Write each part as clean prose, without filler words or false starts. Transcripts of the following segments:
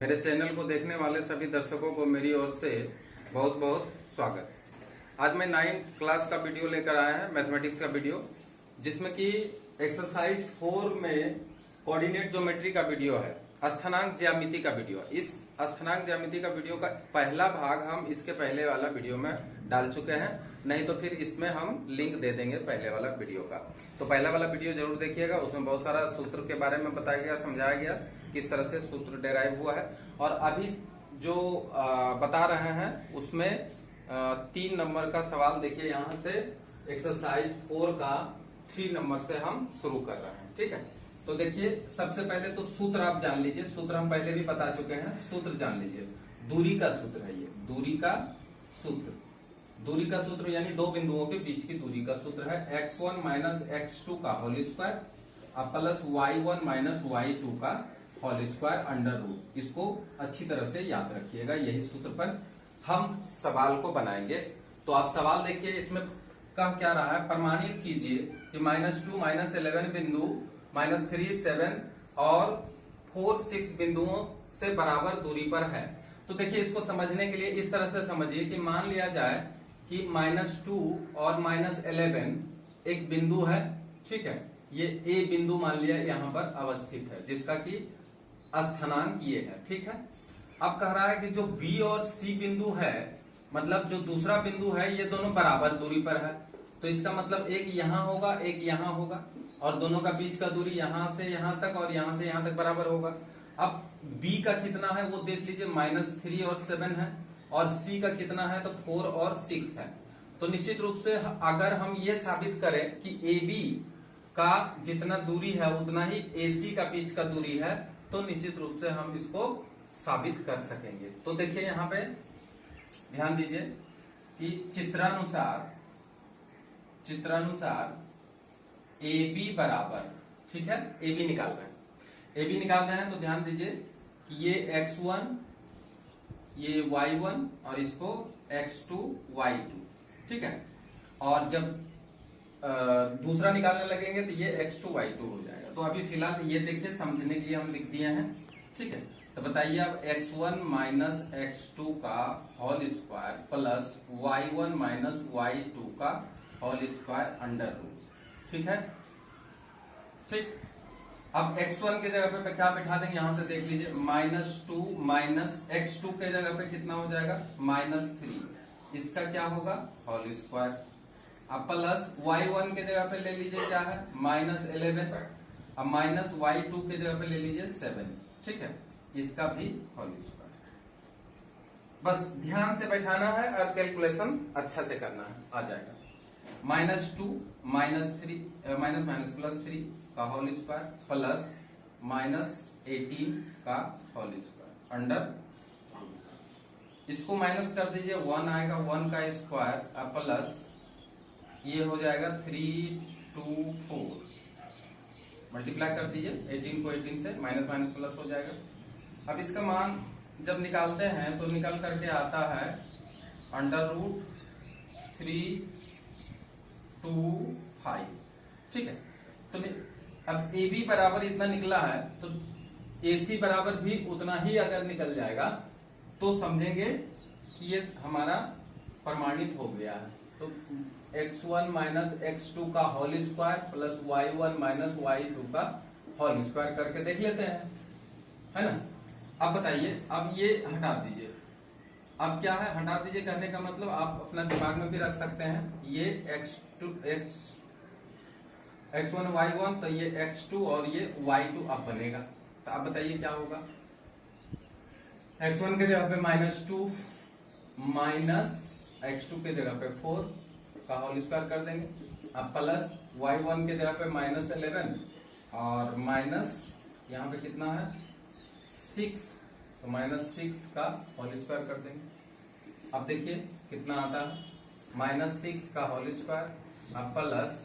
मेरे चैनल को देखने वाले सभी दर्शकों को मेरी ओर से बहुत बहुत स्वागत। आज मैं 9th क्लास का वीडियो लेकर आया है, मैथमेटिक्स का वीडियो, जिसमें कि एक्सरसाइज 4 में कोऑर्डिनेट ज्योमेट्री का वीडियो है, स्थानांक ज्यामिति का वीडियो। इस स्थानांक ज्यामिति का वीडियो का पहला भाग हम इसके पहले वाला वीडियो में डाल चुके हैं, नहीं तो फिर इसमें हम लिंक दे देंगे पहले वाला वीडियो का। तो पहला वाला वीडियो जरूर देखिएगा, उसमें बहुत सारा सूत्र के बारे में बताया गया, समझाया गया किस तरह से सूत्र डेराइव हुआ है। और अभी जो बता रहे हैं उसमें 3 नंबर का सवाल देखिए, यहाँ से एक्सरसाइज 4 का 3 नंबर से हम शुरू कर रहे हैं। ठीक है, तो देखिए सबसे पहले तो सूत्र आप जान लीजिए। सूत्र हम पहले भी बता चुके हैं, सूत्र जान लीजिए। दूरी का सूत्र है ये, दूरी का सूत्र। दूरी का सूत्र यानी दो बिंदुओं के बीच की दूरी का सूत्र है x1 माइनस x2 का whole square plus y1 minus y2 का होल स्क्वायर अंडर रूट। इसको अच्छी तरह से याद रखिएगा, यही सूत्र पर हम सवाल को बनाएंगे। तो आप सवाल देखिए, इसमें कह क्या रहा है, प्रमाणित कीजिए कि -2 -11 बिंदु -3 7 और 4 6 बिंदुओं से बराबर दूरी पर है। तो देखिए इसको समझने के लिए इस तरह से समझिए कि मान लिया जाए कि -2 और -11 एक बिंदु है। ठीक है, ये ए बिंदु मान लिया यहाँ पर अवस्थित है, जिसका कि स्थानांक ये है। ठीक है, अब कह रहा है कि जो बी और सी बिंदु है, मतलब जो दूसरा बिंदु है, ये दोनों बराबर दूरी पर है। तो इसका मतलब एक यहां होगा, एक यहां होगा, और दोनों का बीच का दूरी यहां से यहां तक और यहां से यहां तक बराबर होगा। अब बी का कितना है वो देख लीजिए, -3 और 7 है, और सी का कितना है तो 4 और 6 है। तो निश्चित रूप से अगर हम ये साबित करें कि ए बी का जितना दूरी है उतना ही ए सी का बीच का दूरी है, तो निश्चित रूप से हम इसको साबित कर सकेंगे। तो देखिए यहाँ पे ध्यान दीजिए कि चित्रानुसार ए बी बराबर, ठीक है, ए बी निकाल रहे हैं, ए बी निकाल रहे हैं। तो ध्यान दीजिए कि ये x1, ये y1 और इसको x2 y2। ठीक है, और जब दूसरा निकालने लगेंगे तो ये x2 y2 हो जाएगा। तो अभी फिलहाल ये देखिए, समझने के लिए हम लिख दिए हैं। ठीक है, तो बताइए अब x1 माइनस x2 का whole square plus y1 minus y2 का होल स्क्वायर अंडर रूट। ठीक है, ठीक। अब x1 के जगह पे क्या बिठा देंगे, यहां से देख लीजिए, -2 माइनस x2 के जगह पे कितना हो जाएगा, -3। इसका क्या होगा, होल स्क्वायर। अब प्लस y1 के जगह पे ले लीजिए क्या है, -11। अब माइनस y2 के जगह पे ले लीजिए 7। ठीक है, इसका भी होल स्क्वायर। बस ध्यान से बैठाना है और कैलकुलेशन अच्छा से करना है, आ जाएगा। -2 -3 का होल स्क्वायर प्लस -18 का होल स्क्वायर अंडर। इसको माइनस कर दीजिए, 1 आएगा, 1 का स्क्वायर प्लस ये हो जाएगा 3 2 4, मल्टीप्लाई कर दीजिए 18 को 18 से, माइनस माइनस प्लस हो जाएगा। अब इसका मान जब निकालते हैं तो निकल करके आता है √3 2 5। ठीक है, तो अब ए बी बराबर इतना निकला है, तो ए सी बराबर भी उतना ही अगर निकल जाएगा तो समझेंगे कि ये हमारा प्रमाणित हो गया है। तो x1 माइनस x2 का whole square plus y1 minus y2 का होल स्क्वायर करके देख लेते हैं, है ना। अब बताइए, अब ये हटा दीजिए। अब क्या है, हटा दीजिए कहने का मतलब आप अपना दिमाग में भी रख सकते हैं, ये x1 y1, तो ये x2 और ये y2 अब बनेगा। तो अब बताइए क्या होगा, x1 के जगह पे -2 माइनस x2 के जगह पे 4 का होल स्क्वायर कर देंगे। अब प्लस y1 के जगह पे -11 और माइनस यहाँ पे कितना है 6, तो -6 का होल स्क्वायर कर देंगे। अब देखिए कितना आता है, -6 का होल स्क्वायर अब प्लस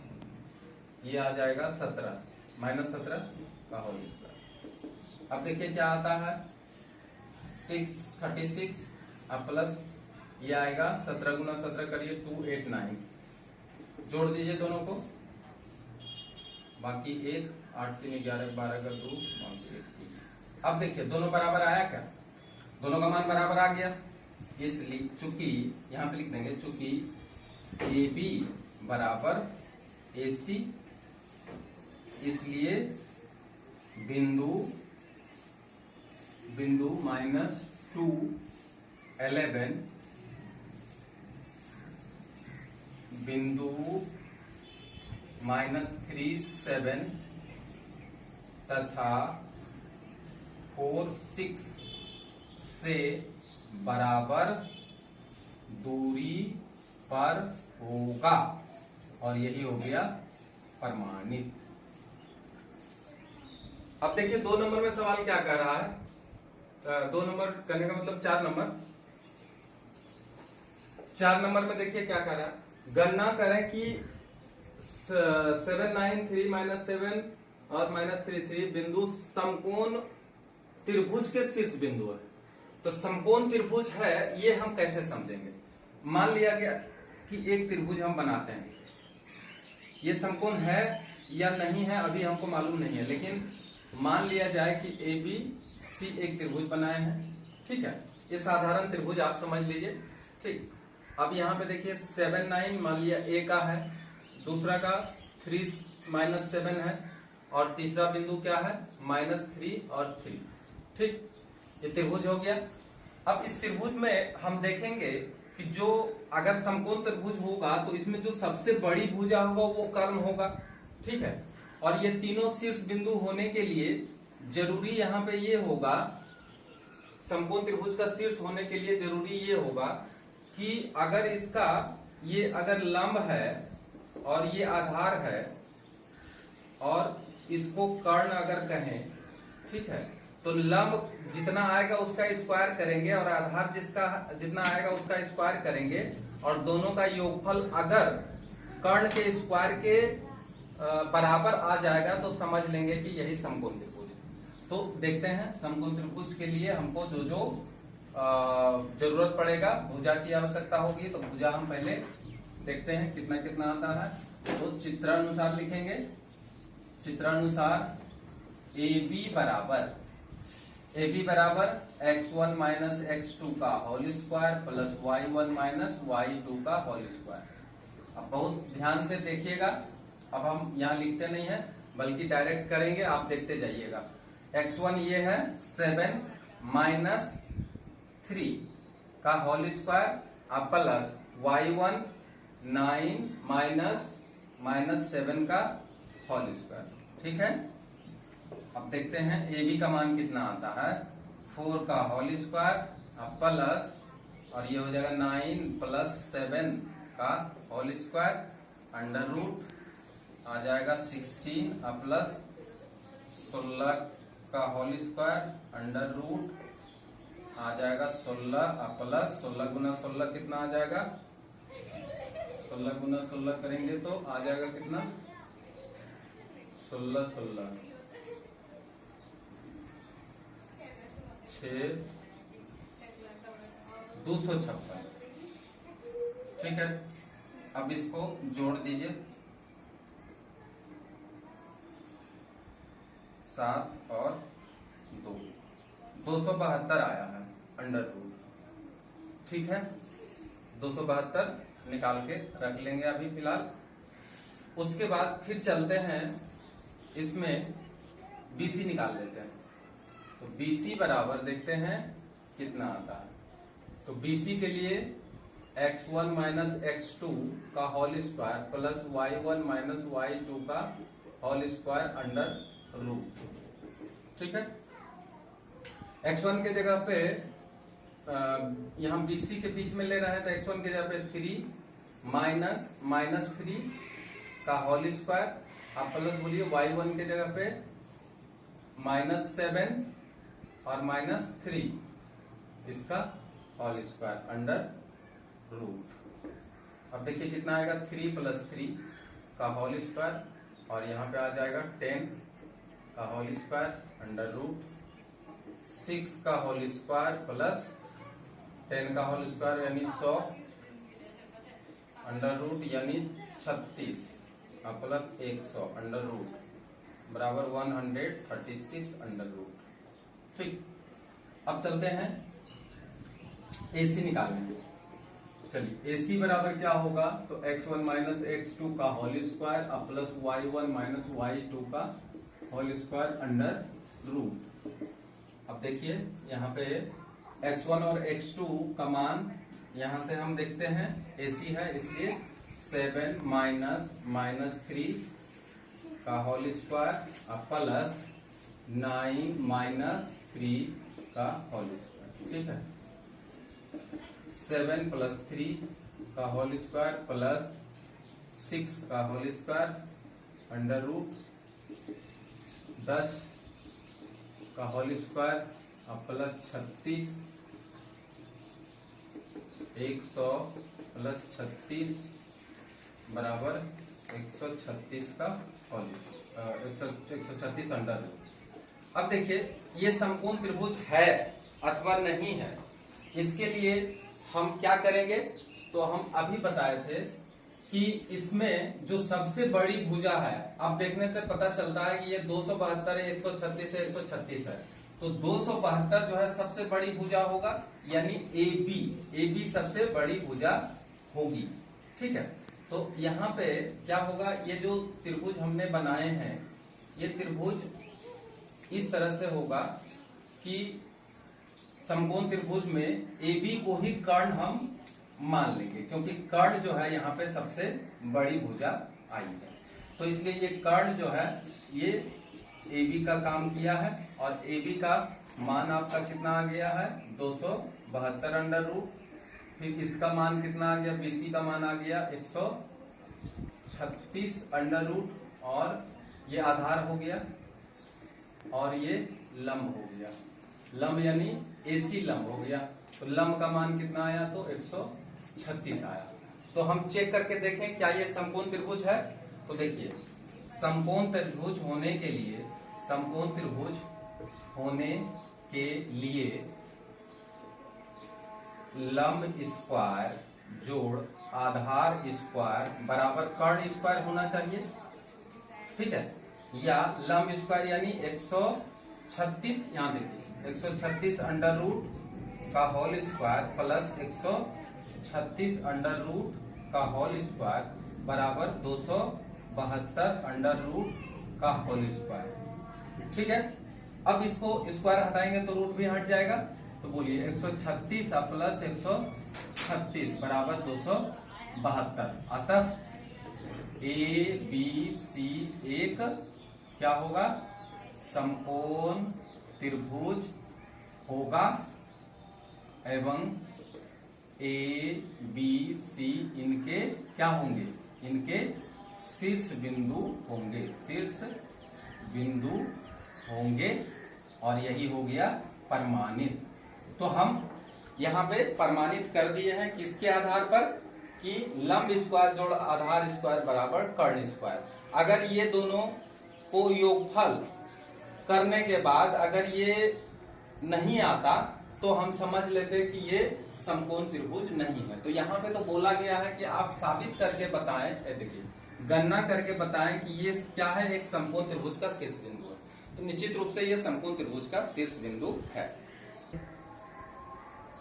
ये आ जाएगा 17, -17 का होल स्क्वायर। अब देखिए क्या आता है 36 अब प्लस ये आएगा 17 गुना 17 करिए 289, जोड़ दीजिए दोनों को, बाकी 1 8 3 11 12 का 2 1। अब देखिए दोनों बराबर आया क्या, दोनों का मान बराबर आ गया, इसलिए चूंकि यहां पे लिख देंगे चूंकि ए बी बराबर ए सी, इसलिए बिंदु -2 11 बिंदु -3 7 तथा 4 6 से बराबर दूरी पर होगा, और यही हो गया प्रमाणित। अब देखिए 2 नंबर में सवाल क्या कह रहा है, 2 नंबर करने का मतलब 4 नंबर। 4 नंबर में देखिए क्या कह रहा है, गणना करें कि 7 9 3 -7 और -3 बिंदु समकोण त्रिभुज के शीर्ष बिंदु है। तो समकोण त्रिभुज है, ये हम कैसे समझेंगे। मान लिया गया कि एक त्रिभुज हम बनाते हैं, ये समकोण है या नहीं है अभी हमको मालूम नहीं है, लेकिन मान लिया जाए कि ए बी सी एक त्रिभुज बनाए हैं, ठीक है। ये साधारण त्रिभुज आप समझ लीजिए, ठीक। अब यहाँ पे देखिए 7 9 मान लिया ए का है, दूसरा का 3 -7 है, और तीसरा बिंदु क्या है -3 और 3, ठीक। ये त्रिभुज हो गया। अब इस त्रिभुज में हम देखेंगे कि जो अगर समकोण त्रिभुज होगा तो इसमें जो सबसे बड़ी भुजा होगा वो कर्ण होगा, ठीक है। और ये तीनों शीर्ष बिंदु होने के लिए जरूरी यहाँ पे ये होगा, समकोण त्रिभुज का शीर्ष होने के लिए जरूरी ये होगा कि अगर इसका ये अगर लंब है और ये आधार है और इसको कर्ण अगर कहें, ठीक है, तो लंब जितना आएगा उसका स्क्वायर करेंगे और आधार जिसका जितना आएगा उसका स्क्वायर करेंगे, और दोनों का योगफल अगर कर्ण के स्क्वायर के बराबर आ जाएगा तो समझ लेंगे कि यही समकोण त्रिभुज है। तो देखते हैं समकोण त्रिभुज के लिए हमको जो जो जरूरत पड़ेगा, भुजा की आवश्यकता होगी, तो भुजा हम पहले देखते हैं कितना कितना आता है। तो चित्रानुसार लिखेंगे, चित्रानुसार ए बी बराबर x1 माइनस x2 का whole square plus y1 minus y2 का होल स्क्वायर। अब बहुत ध्यान से देखिएगा, अब हम यहाँ लिखते नहीं है बल्कि डायरेक्ट करेंगे, आप देखते जाइएगा। x1 ये है 7 माइनस 3 का होल स्क्वायर, अब प्लस y1 9 माइनस 7 का होल स्क्वायर, ठीक है। अब देखते हैं ए बी का मान कितना आता है, 4 का होल स्क्वायर प्लस, और ये हो जाएगा 9 प्लस 7 का होल स्क्वायर अंडर रूट आ जाएगा 16 प्लस 16 का होल स्क्वायर अंडर रूट आ जाएगा 16 प्लस 16 गुना 16 कितना आ जाएगा, 16 गुना 16 करेंगे तो आ जाएगा कितना 16 16 6 256, ठीक है। अब इसको जोड़ दीजिए, 7 और 2 272 आया है अंडर रूट, ठीक है। 272 निकाल के रख लेंगे अभी फिलहाल। उसके बाद फिर चलते हैं, इसमें BC निकाल लेते हैं। तो BC बराबर देखते हैं कितना आता है। तो BC के लिए x1 माइनस x2 का whole square plus y1 minus y2 का होल स्क्वायर अंडर रूट, ठीक है। x1 के जगह पे यहां BC के बीच में ले रहे हैं, तो x1 के जगह पे 3 माइनस 3 का होल स्क्वायर, आप प्लस बोलिए y1 के जगह पे -7 और -3 इसका होल स्क्वायर अंडर रूट। अब देखिए कितना आएगा, 3 प्लस 3 का होल स्क्वायर, और यहाँ पे आ जाएगा 10 का होल स्क्वायर अंडर रूट 6 का होल स्क्वायर प्लस 10 का होल स्क्वायर यानी 100 अंडर रूट यानी 36 प्लस 100 अंडर रूट बराबर 136 अंडर रूट, ठीक। अब चलते हैं AC निकालेंगे। चलिए AC बराबर क्या होगा, तो x1 माइनस x2 का होल स्क्वायर अब प्लस y1 माइनस y2 का होल स्क्वायर अंडर रूट। अब देखिए यहाँ पे x1 और x2 का मान यहां से हम देखते हैं AC है, इसलिए 7 माइनस 3 का होल स्क्वायर अब प्लस 9 माइनस 3 का होल स्क्वायर। ठीक है, 7 प्लस 3 का होल स्क्वायर प्लस 6 का होल स्क्वायर अंडर रूट 10 का होल स्क्वायर अब प्लस 36 100 प्लस 36 बराबर 136 का होल 136 अंडर रूट। अब देखिए ये समकोण त्रिभुज है अथवा नहीं है, इसके लिए हम क्या करेंगे, तो हम अभी बताए थे कि इसमें जो सबसे बड़ी भुजा है, अब देखने से पता चलता है कि ये 272 है, 136 है, 136 है, तो 272 जो है सबसे बड़ी भुजा होगा, यानी AB सबसे बड़ी भुजा होगी। ठीक है, तो यहाँ पे क्या होगा, ये जो त्रिभुज हमने बनाए हैं ये त्रिभुज इस तरह से होगा कि समकोण त्रिभुज में AB को ही कर्ण हम मान लेंगे, क्योंकि कर्ण जो है यहाँ पे सबसे बड़ी भुजा आई है, तो इसलिए ये कर्ण जो है ये AB का काम किया है, और AB का मान आपका कितना आ गया है 272 अंडर रूट। फिर इसका मान कितना आ गया, BC का मान आ गया 136 अंडर रूट, और ये आधार हो गया और ये लंब हो गया, लंब यानी AC लंब हो गया, तो लंब का मान कितना आया, तो 136 आया। तो हम चेक करके देखें क्या ये समकोण त्रिभुज है, तो देखिए समकोण त्रिभुज होने के लिए लंब स्क्वायर जोड़ आधार स्क्वायर बराबर कर्ण स्क्वायर होना चाहिए। ठीक है, या लंब स्क्वायर यानी 136, यहां देखिए 136 अंडर रूट का whole square plus 136 under root का होल स्क्वायर बराबर 272 अंडर रूट का होल स्क्वायर। ठीक है, अब इसको स्क्वायर हटाएंगे तो रूट भी हट जाएगा, तो बोलिए 136 प्लस 136 बराबर 272, अतः ABC एक क्या होगा, समकोण त्रिभुज होगा, एवं ABC इनके क्या होंगे, इनके शीर्ष बिंदु होंगे, और यही हो गया प्रमाणित। तो हम यहाँ पे प्रमाणित कर दिए हैं किसके आधार पर, कि लंब स्क्वायर जोड़ आधार स्क्वायर बराबर कर्ण स्क्वायर। अगर ये दोनों को योगफल करने के बाद अगर ये नहीं आता तो हम समझ लेते कि ये समकोण त्रिभुज नहीं है। तो यहाँ पे तो बोला गया है कि आप साबित करके बताएं, देखिए गणना करके बताएं कि ये क्या है, एक समकोण त्रिभुज का शीर्ष बिंदु है, तो निश्चित रूप से ये समकोण त्रिभुज का शीर्ष बिंदु है।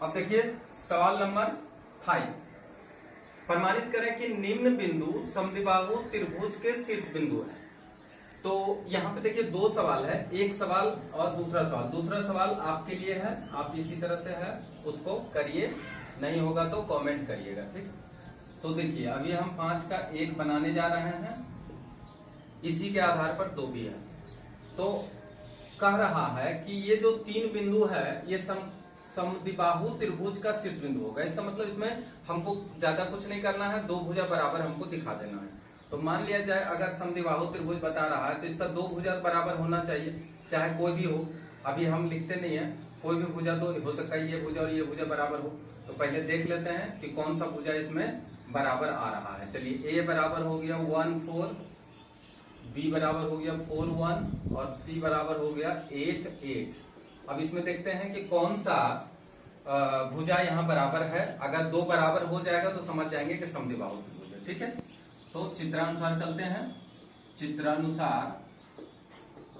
अब देखिए सवाल नंबर 5, प्रमाणित करें कि निम्न बिंदु समद्विबाहु त्रिभुज के शीर्ष बिंदु है। तो यहाँ पे देखिए दो सवाल है, एक सवाल और दूसरा सवाल। दूसरा सवाल आपके लिए है, आप इसी तरह से है उसको करिए, नहीं होगा तो कमेंट करिएगा। ठीक, तो देखिए अभी हम 5 का 1 बनाने जा रहे हैं, इसी के आधार पर 2 भी है। तो कह रहा है कि ये जो 3 बिंदु है ये समद्विबाहु त्रिभुज का शीर्ष बिंदु होगा। इसका मतलब इसमें हमको ज्यादा कुछ नहीं करना है, 2 भुजा बराबर हमको दिखा देना है। तो मान लिया जाए अगर समद्विबाहु त्रिभुज बता रहा है तो इसका 2 भुजा बराबर होना चाहिए, चाहे कोई भी हो। अभी हम लिखते नहीं है, कोई भी भुजा तो हो सकता है ये भुजा और ये भुजा बराबर हो। तो पहले देख लेते हैं कि कौन सा भुजा इसमें बराबर आ रहा है। चलिए A बराबर हो गया 1 4, B बराबर हो गया 4 1, और C बराबर हो गया 8 8। अब इसमें देखते हैं कि कौन सा भुजा यहाँ बराबर है। अगर 2 बराबर हो जाएगा तो समझ जाएंगे कि समद्विबाहु त्रिभुज है। ठीक है, तो चित्रानुसार चलते हैं। चित्रानुसार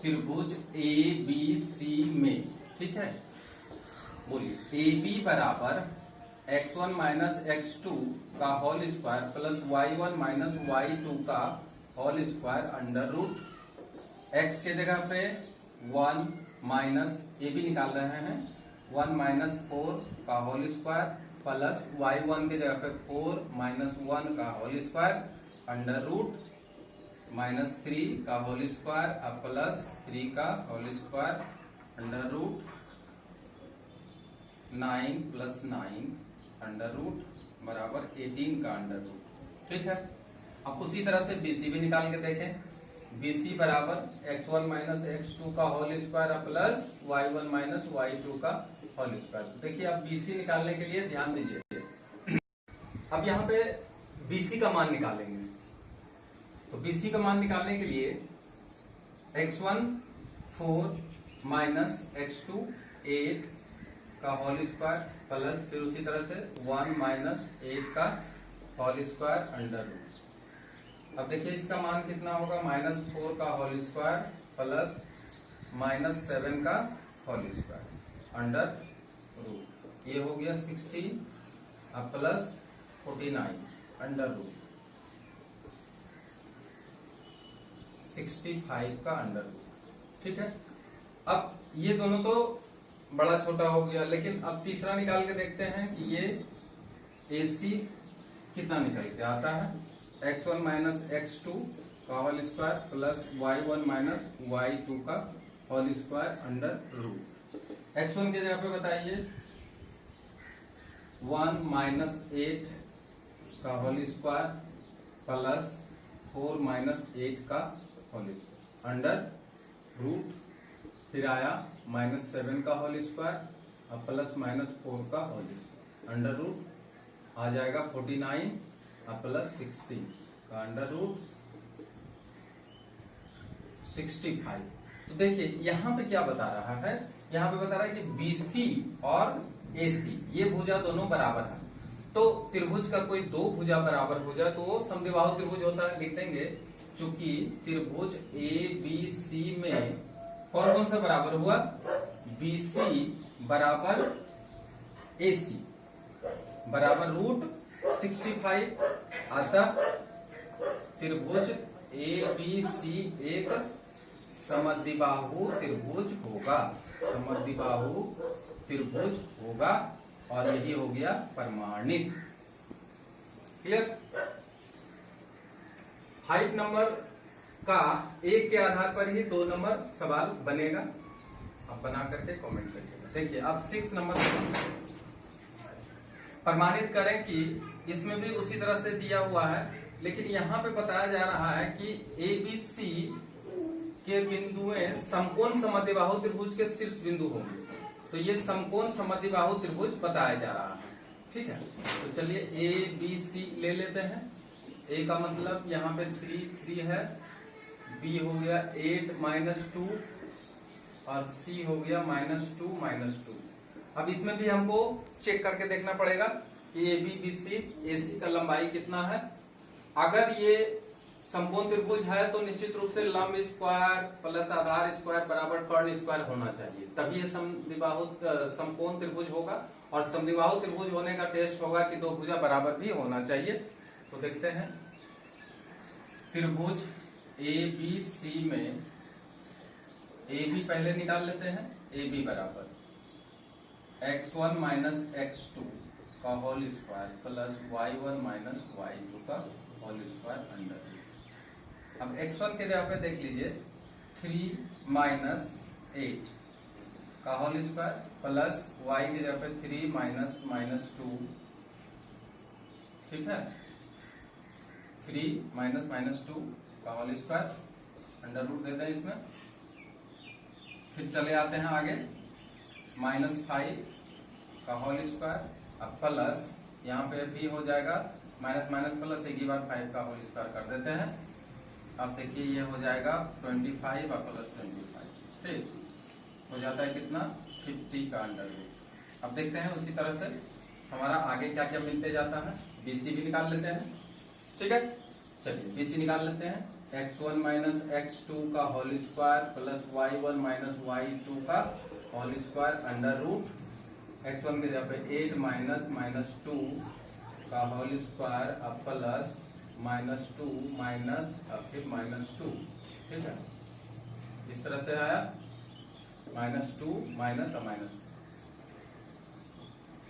त्रिभुज ABC में, ठीक है, बोलिए AB बराबर x1 माइनस x2 का whole square plus y1 minus y2 का whole square under root x के जगह पे 1 माइनस ये भी निकाल रहे हैं 1 माइनस 4 का होल स्क्वायर प्लस y1 के जगह पे 4 माइनस 1 का whole square under root minus 3 का होल स्क्वायर अब प्लस 3 का whole square under root 9 plus 9 under root बराबर 18 का अंडर रूट। ठीक है, अब उसी तरह से बीसी भी निकाल के देखें। बीसी बराबर x1 माइनस x2 का whole square plus y1 minus y2 का होल स्क्वायर। देखिए अब बीसी निकालने के लिए ध्यान दीजिए, अब यहाँ पे बीसी का मान निकालेंगे। तो बीसी का मान निकालने के लिए x1 4 माइनस x2 8 का होल स्क्वायर प्लस फिर उसी तरह से 1 माइनस 8 का होल स्क्वायर अंडर रूट। अब देखिए इसका मान कितना होगा, माइनस 4 का होल स्क्वायर प्लस माइनस 7 का होल स्क्वायर अंडर रूट। ये हो गया 16 अब प्लस 49 अंडर रूट 65 का अंडर रूट। ठीक है, अब ये दोनों तो बड़ा छोटा हो गया, लेकिन अब तीसरा निकाल के देखते हैं कि ये AC कितना निकल के आता है। x1 माइनस x2 का whole square plus y1 minus y2 का whole square under root. x1 की जगह पे बताइए 1 माइनस 8 का होल स्क्वायर प्लस 4 माइनस 8 का होल स्क्वायर अंडर रूट फिर आया माइनस 7 का होल स्क्वायर अब प्लस माइनस 4 का होल स्क्वायर अंडर रूट आ जाएगा 49 अब प्लस 16 का अंडर रूट 65। तो देखिए यहाँ पे क्या बता रहा है, यहाँ पे बता रहा है कि BC और AC ये भुजा दोनों बराबर है। तो त्रिभुज का कोई दो भुजा बराबर हो जाए तो वो समद्विबाहु त्रिभुज होता है। लिख देंगे चूंकि त्रिभुज ABC में कौन कौन सा बराबर हुआ, BC बराबर AC बराबर रूट 65 अतः त्रिभुज ABC एक समद्विबाहु त्रिभुज होगा, समद्विबाहु त्रिभुज होगा और यही हो गया प्रमाणित। क्लियर। 5 नंबर का एक के आधार पर ही 2 नंबर सवाल बनेगा, आप बना करके कमेंट करिएगा। देखिए अब 6 नंबर प्रमाणित करें कि इसमें भी उसी तरह से दिया हुआ है, लेकिन यहाँ पे बताया जा रहा है कि ABC के बिंदुएं समकोण समद्विबाहु त्रिभुज के शीर्ष बिंदु होंगे। तो ये समकोण समद्विबाहु त्रिभुज बताया जा रहा है। ठीक है, तो चलिए ABC ले लेते हैं। A का मतलब यहाँ पे 3 है, B हो गया 8 माइनस 2 और C हो गया -2 -2। अब इसमें भी हमको चेक करके देखना पड़ेगा कि ABBC AC का लंबाई कितना है। अगर ये समकोण त्रिभुज है तो निश्चित रूप से लंब स्क्वायर प्लस आधार स्क्वायर बराबर कर्ण स्क्वायर होना चाहिए, तभी ये समद्विबाहु समकोण त्रिभुज होगा। और समद्विबाहु त्रिभुज होने का टेस्ट होगा कि दो भुजा बराबर भी होना चाहिए। तो देखते हैं त्रिभुज ABC में AB पहले निकाल लेते हैं। AB बराबर x1 माइनस x2 का whole square plus y1 minus y2 का होल स्क्वायर अंडर। अब x1 के जगह पे देख लीजिए 3 माइनस 8 का होल स्क्वायर प्लस y के जगह पे 3 माइनस -2। ठीक है, 3 माइनस -2 का होल स्क्वायर अंडर रूट देते हैं इसमें। फिर चले आते हैं आगे -5 का होल स्क्वायर अब प्लस यहाँ पे भी हो जाएगा माइनस माइनस प्लस एक ही बार 5 का होल स्क्वायर कर देते हैं। अब देखिए ये हो जाएगा 25 और प्लस 25। ठीक हो जाता है कितना 50 का अंडर रूट। अब देखते हैं उसी तरह से हमारा आगे क्या क्या मिलते जाता है। BC भी निकाल लेते हैं। ठीक है, चलिए BC निकाल लेते हैं। x1 माइनस x2 का whole square plus y1 minus y2 का whole square under root x1 के जगह पे 8 माइनस माइनस 2 का होल स्क्वायर अब प्लस माइनस 2 माइनस अब फिर माइनस 2, ठीक है। इस तरह से आया माइनस 2 माइनस अब माइनस 2।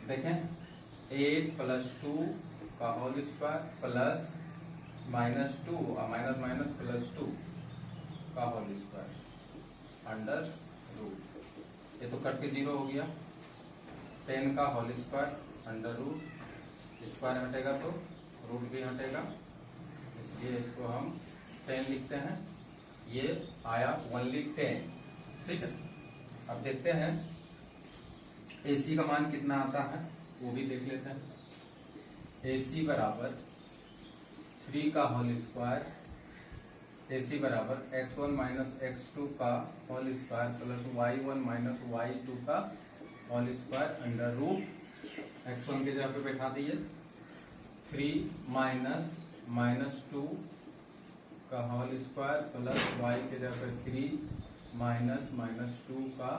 देखें 8 प्लस 2 का होल स्क्वायर प्लस माइनस 2 और माइनस माइनस प्लस 2 का होल स्क्वायर अंडर रूट। ये तो कट के 0 हो गया। 10 का whole square under root, square हटेगा तो रूट भी हटेगा, इसलिए इसको हम 10 लिखते हैं। ये आया ओनली 10, ठीक है। अब देखते हैं AC का मान कितना आता है, वो भी देख लेते हैं। AC बराबर 3 का होल स्क्वायर, AC बराबर x1 माइनस x2 का whole square plus y1 minus y2 का whole square under root. x1 के जगह पे बैठा दिए 3 माइनस माइनस 2 का होल स्क्वायर प्लस y के जगह पे 3 माइनस माइनस 2 का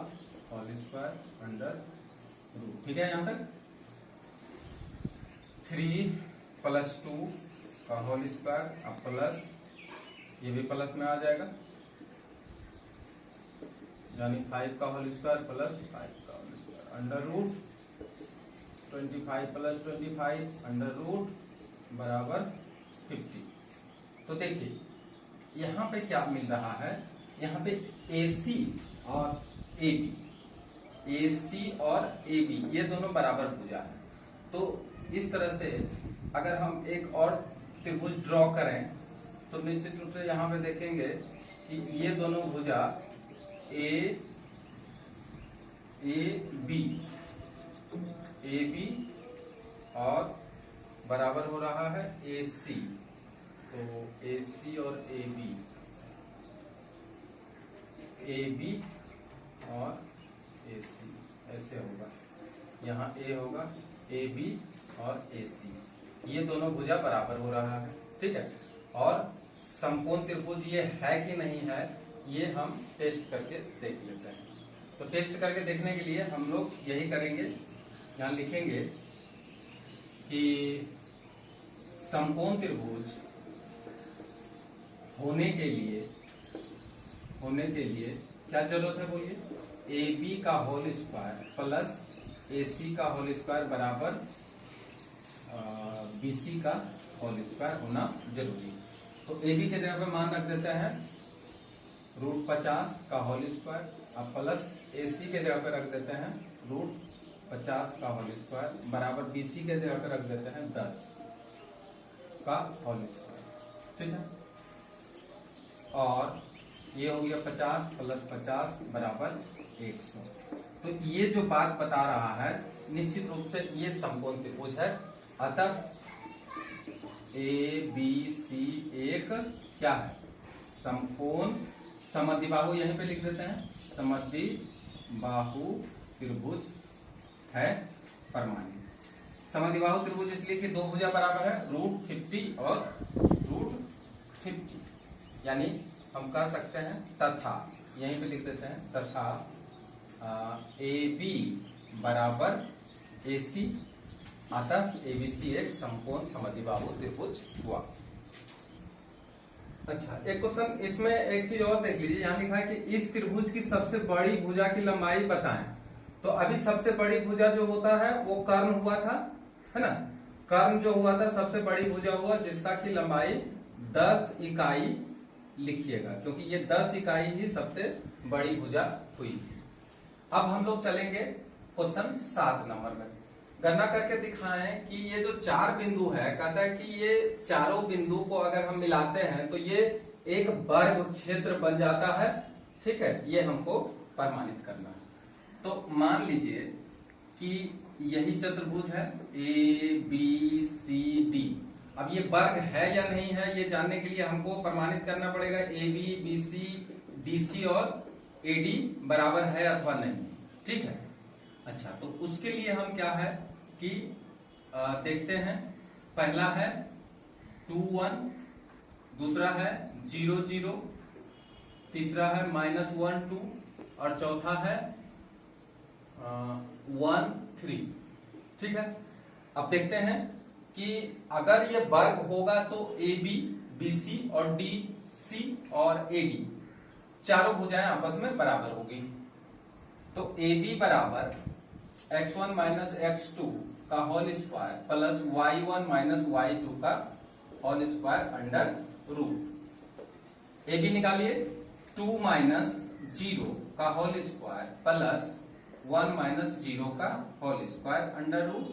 होल स्क्वायर अंडर रूट, ठीक है। यहां तक 3 प्लस 2 का होल स्क्वायर अब प्लस, ये भी प्लस में आ जाएगा, यानी 5 का होल स्क्वायर प्लस 5 का whole square under root 25 plus 25 under root बराबर 50। तो देखिए यहां पे क्या मिल रहा है, यहां पे AC और AB, AC और AB ये दोनों बराबर भुजा है। तो इस तरह से अगर हम एक और त्रिभुज ड्रॉ करें तो निश्चित रूप से यहां पे देखेंगे कि ये दोनों भुजा AB और बराबर हो रहा है AC। तो AC और AB और AC ऐसे होगा, यहाँ A होगा, AB और AC, ये दोनों भुजा बराबर हो रहा है, ठीक है। और समकोण त्रिभुज ये है कि नहीं है, ये हम टेस्ट करके देख लेते हैं। तो टेस्ट करके देखने के लिए हम लोग यही करेंगे, यहाँ लिखेंगे कि समकोण त्रिभुज होने के लिए क्या जरूरत है बोलिए, AB का होल स्क्वायर प्लस AC का होल स्क्वायर बराबर BC का होल स्क्वायर होना जरूरी है। तो AB के जगह पे मान रख देते हैं √50 का होल स्क्वायर अब प्लस AC के जगह पे रख देते हैं √50 का होल स्क्वायर बराबर BC के जगह पे रख देते हैं 10 का होल स्क्वायर, ठीक है। और ये हो गया 50 प्लस 50 बराबर 100। तो ये जो बात बता रहा है निश्चित रूप से ये समकोण त्रिभुज है। अतः ABC एक क्या है, समकोण समद्विबाहु, यहीं पे लिख देते हैं समद्विबाहु त्रिभुज है प्रमाणित। समद्विबाहु त्रिभुज इसलिए कि दो भुजा बराबर है √50 और √50, यानी हम कह सकते हैं तथा, यहीं पे लिख देते हैं तथा AB बराबर AC, अतः ABC एक समकोण समद्विबाहु त्रिभुज हुआ। अच्छा, एक क्वेश्चन इसमें एक चीज और देख लीजिए, यहाँ लिखा है कि इस त्रिभुज की सबसे बड़ी भुजा की लंबाई बताएं। तो अभी सबसे बड़ी भुजा जो होता है वो कर्ण हुआ था, है ना। कर्ण जो हुआ था सबसे बड़ी भुजा हुआ जिसका की लंबाई 10 इकाई लिखिएगा, क्योंकि ये 10 इकाई ही सबसे बड़ी भुजा हुई। अब हम लोग चलेंगे क्वेश्चन 7 नंबर में, गणना करके दिखाएं कि ये जो 4 बिंदु है, कहता है कि ये चारों बिंदु को अगर हम मिलाते हैं तो ये एक वर्ग क्षेत्र बन जाता है, ठीक है। ये हमको प्रमाणित करना है। तो मान लीजिए कि यही चतुर्भुज है ABCD। अब ये वर्ग है या नहीं है ये जानने के लिए हमको प्रमाणित करना पड़ेगा AB, BC, DC और AD बराबर है अथवा नहीं, ठीक है। अच्छा, तो उसके लिए हम क्या है कि देखते हैं। पहला है 2 1, दूसरा है 0 0, तीसरा है -1 2 और चौथा है 1 3। ठीक है, अब देखते हैं कि अगर ये वर्ग होगा तो AB BC और DC और AD चारों भुजाएं आपस में बराबर होगी। तो AB बराबर x1 माइनस x2 का whole square plus y1 minus y2 का whole square under root. AB निकालिए, 2 माइनस 0 का होल स्क्वायर प्लस 1 माइनस 0 का होल स्क्वायर अंडर रूट।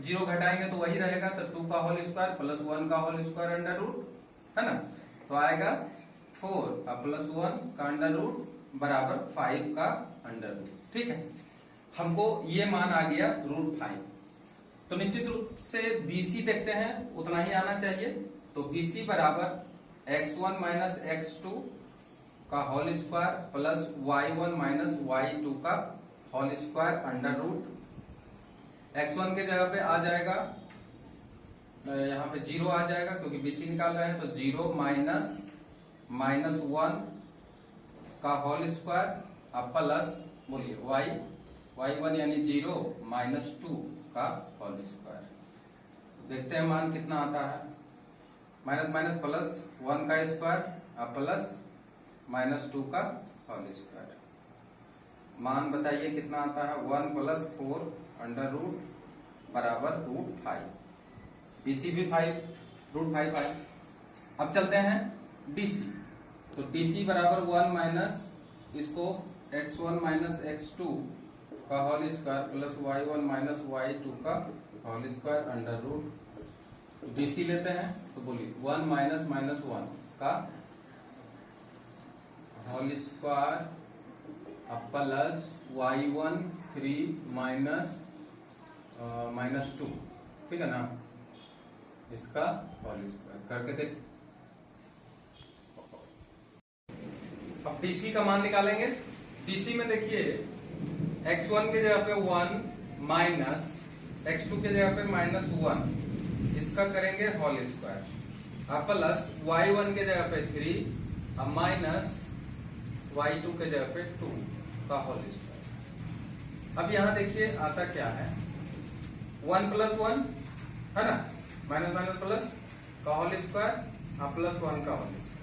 0 घटाएंगे तो वही रहेगा, तो 2 का होल स्क्वायर प्लस 1 का होल स्क्वायर अंडर रूट, है ना। तो आएगा 4 प्लस 1 का अंडर रूट बराबर 5 का अंडर रूट। ठीक है, हमको ये मान आ गया √5। तो निश्चित रूप से BC देखते हैं, उतना ही आना चाहिए। तो BC बराबर x1 माइनस x2 का whole square plus y1 minus y2 का whole square under root. x1 के जगह पे आ जाएगा, यहाँ पे 0 आ जाएगा क्योंकि BC निकाल रहे हैं। तो 0 माइनस 1 का होल स्क्वायर अब प्लस बोलिए y1 यानी 0 माइनस 2 का होल स्क्वायर। देखते हैं मान कितना आता है। माइनस माइनस प्लस 1 का स्क्वायर अब प्लस माइनस 2 का होल स्क्वायर। मान बताइए कितना आता है। 1 प्लस 4 अंडर रूट बराबर √5। BC भी 5, √5 आए। अब चलते हैं DC। तो DC बराबर 1 माइनस इसको x1 माइनस x2 का whole square plus y1 minus y2 का whole square under root. BC लेते हैं तो बोलिए 1 माइनस माइनस 1 का होल स्क्वायर अब प्लस y1 3 माइनस 2, ठीक है ना, इसका होल स्क्वायर करके देख। अब DC का मान निकालेंगे। DC में देखिए x1 के जगह पे 1 माइनस x2 के जगह पे माइनस 1, इसका करेंगे होल स्क्वायर अब प्लस y1 के जगह पे 3 अब माइनस y2 के जगह पे 2 का होल स्क्वायर। अब यहां देखिए आता क्या है, 1 प्लस 1 है ना, माइनस माइनस प्लस का होल स्क्वायर अब प्लस 1 का होल स्क्वायर।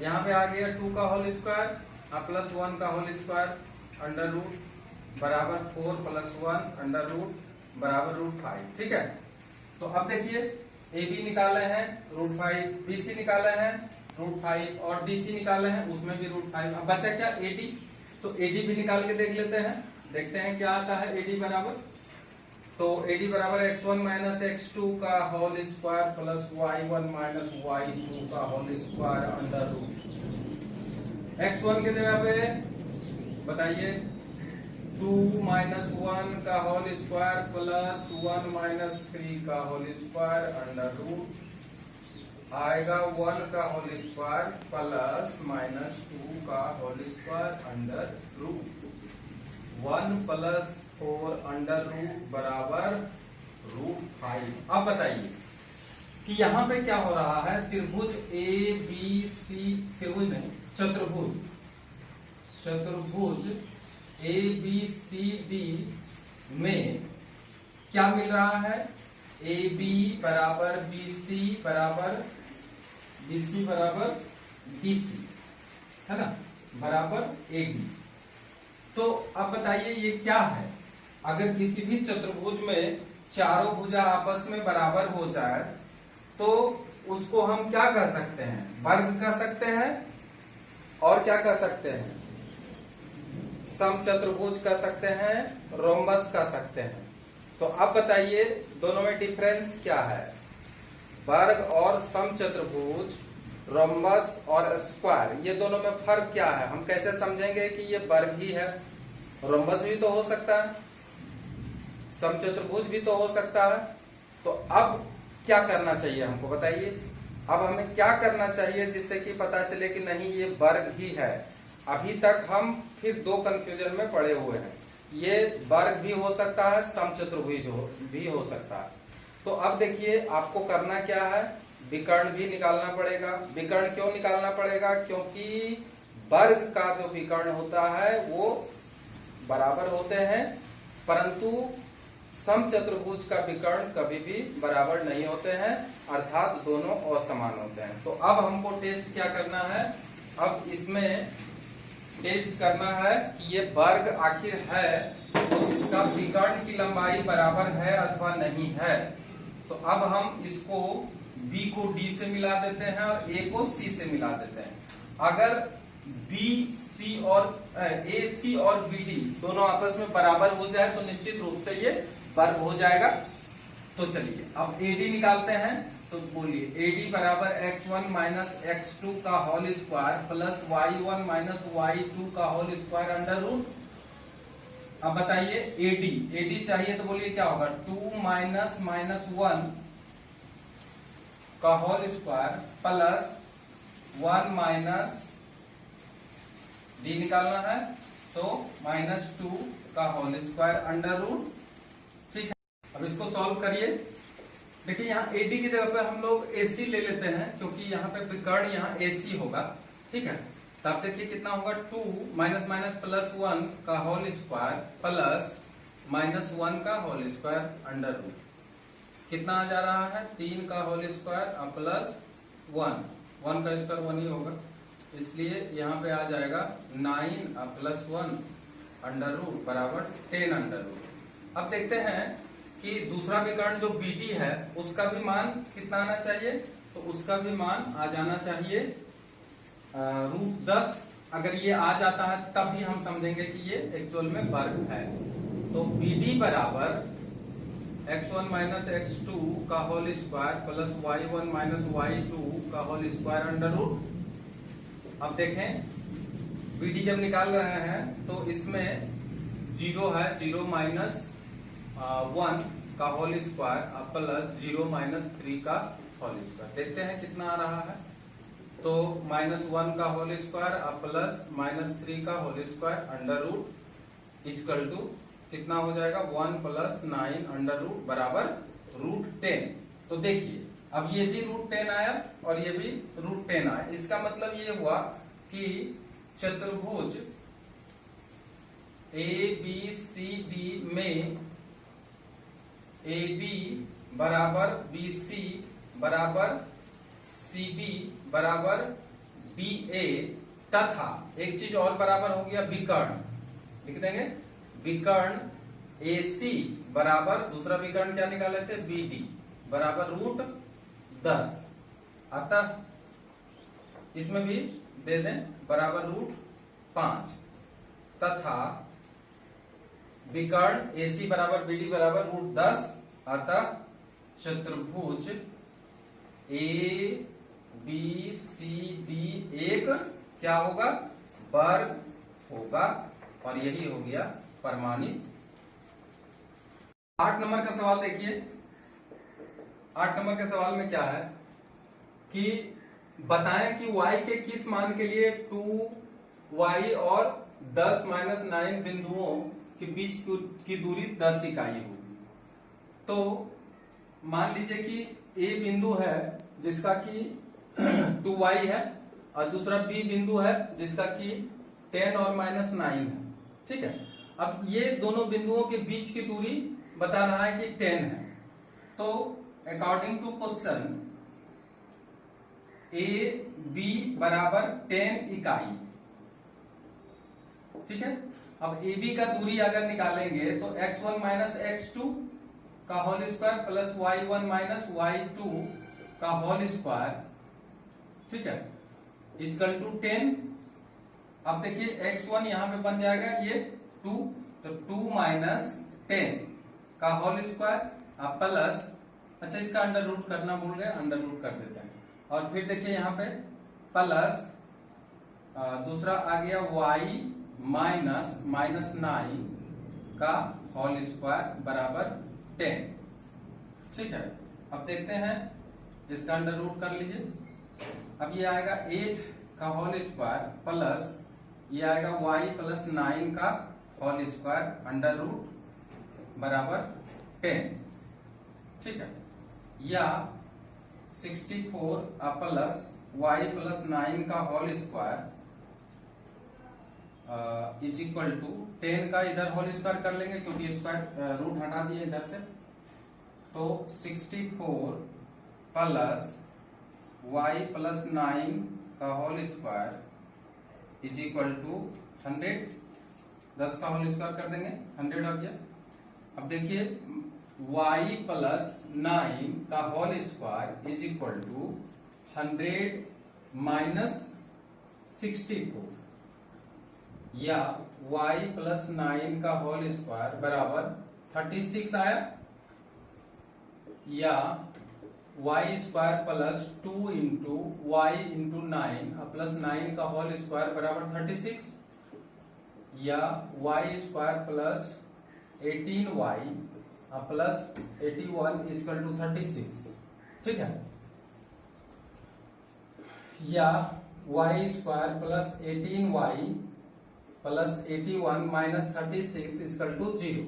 यहाँ पे आ गया 2 का होल स्क्वायर अब प्लस 1 का होल स्क्वायर अंडर रूट बराबर 4 प्लस 1 अंडर रूट बराबर √5। ठीक है, तो अब देखिए AB निकाले हैं √5, BC निकाले हैं √5 और DC निकाले हैं उसमें भी √5। अब बचा क्या, AD। तो AD भी निकाल के देख लेते हैं, देखते हैं क्या आता है AD बराबर। तो AD बराबर x1 माइनस x2 का whole square plus y1 minus y2 का whole square under root. x1 के जगह पे बताइए 2 माइनस 1 का होल स्क्वायर प्लस 1 माइनस 3 का होल स्क्वायर अंडर रूट आएगा 1 का होल स्क्वायर प्लस माइनस 2 का whole square under root. 1 plus 4 under root बराबर √5। अब बताइए कि यहां पे क्या हो रहा है, त्रिभुज ABC, त्रिभुज नहीं चतुर्भुज ABCD में क्या मिल रहा है, AB बराबर BC बराबर DC है ना, बराबर AB। तो अब बताइए ये क्या है। अगर किसी भी चतुर्भुज में चारों भुजा आपस में बराबर हो जाए तो उसको हम क्या कह सकते हैं, वर्ग कह सकते हैं और क्या कह सकते हैं, समचतुर्भुज कह सकते हैं, रोम्बस कह सकते हैं। तो अब बताइए दोनों में डिफरेंस क्या है, वर्ग और समचतुर्भुज, रोम्बस और स्क्वायर, ये दोनों में फर्क क्या है। हम कैसे समझेंगे कि ये वर्ग ही है, रोम्बस भी तो हो सकता है, समचतुर्भुज भी तो हो सकता है। तो अब क्या करना चाहिए हमको बताइए, अब हमें क्या करना चाहिए जिससे कि पता चले कि नहीं ये वर्ग ही है। अभी तक हम फिर दो कंफ्यूजन में पड़े हुए हैं, ये वर्ग भी हो सकता है, समचतुर्भुज भी हो सकता है। तो अब देखिए आपको करना क्या है, विकर्ण भी निकालना पड़ेगा। विकर्ण क्यों निकालना पड़ेगा, क्योंकि वर्ग का जो विकर्ण होता है वो बराबर होते हैं, परंतु समचतुर्भुज का विकर्ण कभी भी बराबर नहीं होते हैं, अर्थात दोनों असमान होते हैं। तो अब हमको टेस्ट क्या करना है, अब इसमें टेस्ट करना है कि ये वर्ग आखिर है तो इसका विकर्ण की लंबाई बराबर है अथवा नहीं है। तो अब हम इसको B को D से मिला देते हैं और A को C से मिला देते हैं। अगर BC और AC और BD दोनों आपस में बराबर हो जाए तो निश्चित रूप से ये वर्ग हो जाएगा। तो चलिए अब AD निकालते हैं। तो बोलिए AD बराबर x1 माइनस x2 का whole square plus y1 minus y2 का होल स्क्वायर अंडर रूट। अब बताइए AD चाहिए तो बोलिए क्या होगा, 2 माइनस माइनस 1 का whole square plus 1 minus D निकालना है तो -2 का होल स्क्वायर अंडर रूट। ठीक है, अब इसको सॉल्व करिए। देखिए यहाँ AD की जगह पे हम लोग AC ले लेते हैं क्योंकि यहाँ पे विकर्ण यहाँ AC होगा। ठीक है, तब देखिए कितना होगा, 2 माइनस माइनस प्लस 1 का होल स्क्वायर प्लस -1 का होल स्क्वायर अंडर रूट। कितना आ जा रहा है, 3 का होल स्क्वायर प्लस 1 का स्क्वायर 1 ही होगा, इसलिए यहाँ पे आ जाएगा 9 प्लस 1 अंडर रूट बराबर 10 अंडर रूट। अब देखते हैं कि दूसरा विकर्ण जो BD है उसका भी मान कितना आना चाहिए, तो उसका भी मान आ जाना चाहिए √10। अगर ये आ जाता है तब ही हम समझेंगे कि ये एक्चुअल में वर्ग है। तो BD बराबर x1 माइनस x2 का whole square plus y1 minus y2 का होल स्क्वायर अंडर रूट। अब देखें BD जब निकाल रहे हैं तो इसमें 0 है, 0 माइनस 1 का होल स्क्वायर प्लस 0 माइनस 3 का होल स्क्वायर। देखते हैं कितना आ रहा है, तो -1 का होल स्क्वायर प्लस -3 का whole square under root equal to कितना हो जाएगा, 1 प्लस 9 अंडर रूट बराबर √10। तो देखिए अब ये भी √10 आया और ये भी √10 आया। इसका मतलब ये हुआ कि चतुर्भुज ABCD में AB बराबर BC बराबर CD बराबर BA तथा एक चीज और बराबर हो गया, विकर्ण लिख देंगे, विकर्ण AC बराबर दूसरा विकर्ण क्या निकाले थे, BD बराबर √10। अतः इसमें भी दे दें बराबर √5 तथा विकर्ण AC बराबर BD बराबर √10। अतः चतुर्भुज ABCD एक क्या होगा, वर्ग होगा, और यही हो गया प्रमाणित। 8 नंबर का सवाल देखिए। 8 नंबर के सवाल में क्या है कि बताएं कि y के किस मान के लिए 2y और 10 माइनस 9 बिंदुओं के बीच की दूरी 10 इकाई होगी। तो मान लीजिए कि A बिंदु है जिसका कि 2y है और दूसरा B बिंदु है जिसका कि 10 और -9 है। ठीक है, अब ये दोनों बिंदुओं के बीच की दूरी बता रहा है कि 10 है। तो अकॉर्डिंग टू क्वेश्चन AB बराबर 10 इकाई। ठीक है, अब AB का दूरी अगर निकालेंगे तो x1 माइनस x2 का whole square plus y1 minus y2 का होल स्क्वायर, ठीक है, इक्वल टू 10। अब देखिए x1 यहां पे बन जाएगा ये 2, तो 2 माइनस 10 का होल स्क्वायर प्लस, अच्छा इसका अंडर रूट करना भूल गए, अंडर रूट कर देते हैं। और फिर देखिए यहाँ पे प्लस दूसरा आ गया y माइनस -9 का होल स्क्वायर बराबर 10। ठीक है, अब देखते हैं इसका अंडर रूट कर लीजिए। अब ये आएगा 8 का होल स्क्वायर प्लस ये आएगा y प्लस 9 का होल स्क्वायर अंडर रूट बराबर 10। ठीक है, या 64 प्लस y प्लस 9 का whole square is equal to 10 का इधर होल स्क्वायर कर लेंगे क्योंकि स्क्वायर रूट हटा दिए इधर से, तो 64 प्लस y प्लस 9 का whole square is equal to 100, 10 का होल स्क्वायर कर देंगे 100 आ गया। अब देखिए y प्लस 9 का whole square is equal to 100 minus 64, या y प्लस 9 का होल स्क्वायर बराबर 36 आया, या y square plus 2 into Y into 9 plus 9 का होल स्क्वायर बराबर 36, या y square plus 18y plus 81 equal to 36, ठीक है, या y square plus 18y plus 81 minus 36 equal to 0,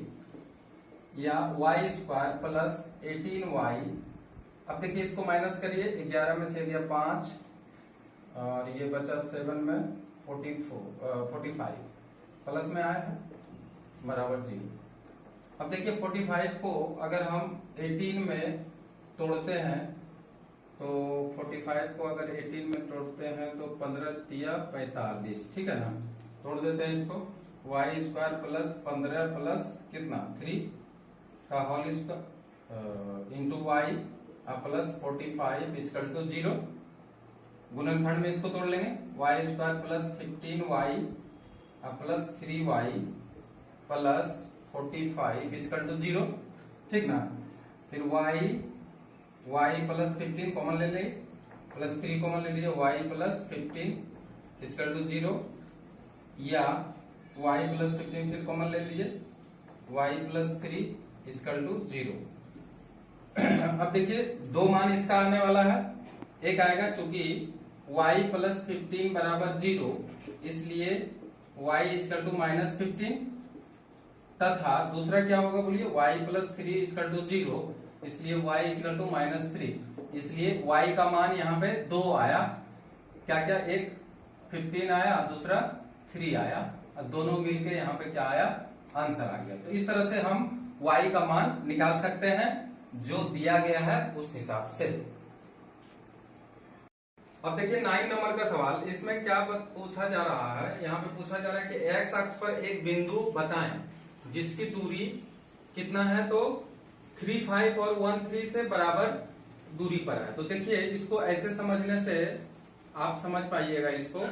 या y स्क्वायर प्लस 18y, अब देखिए इसको माइनस करिए, 11 में 6 दिया 5 और ये बचा 7 में 45 प्लस में आया है बराबर 0। अब देखिए 45 को अगर हम 18 में तोड़ते हैं तो 45 को अगर 18 में तोड़ते हैं तो 15 तिया 45, ठीक है ना, तोड़ देते हैं इसको, y स्क्वायर प्लस 15 प्लस कितना 3 का whole square into Y plus 45 equal to 0, गुणनखंड में इसको तोड़ लेंगे, y square plus 15y plus 3y plus 45 equal to 0, ठीक ना, फिर y प्लस 15 कॉमन ले लेंगे, प्लस 3 कॉमन ले लीजिए, y प्लस 15 इक्वल टू 0, या y प्लस 15 फिर कॉमन ले लीजिए, y प्लस 3 इक्वल टू 0। अब देखिए दो मान इसका आने वाला है, एक आएगा चूंकि y प्लस 15 बराबर 0 इसलिए y इक्वल टू माइनस 15, तथा दूसरा क्या होगा बोलिए y प्लस 3 इक्वल टू 0 इसलिए y इक्वल टू माइनस 3, इसलिए y का मान यहाँ पे 2 आया, क्या क्या, एक 15 आया दूसरा 3 आया, और दोनों मिलके यहाँ पे क्या आया, आंसर आ गया। तो इस तरह से हम y का मान निकाल सकते हैं जो दिया गया है उस हिसाब से। अब देखिए 9 नंबर का सवाल, इसमें क्या पूछा जा रहा है, यहाँ पे पूछा जा रहा है कि x अक्ष पर एक बिंदु बताएं जिसकी दूरी कितना है, तो 3, 5 और 1, 3 से बराबर दूरी पर है। तो देखिए इसको ऐसे समझने से आप समझ पाइएगा इसको,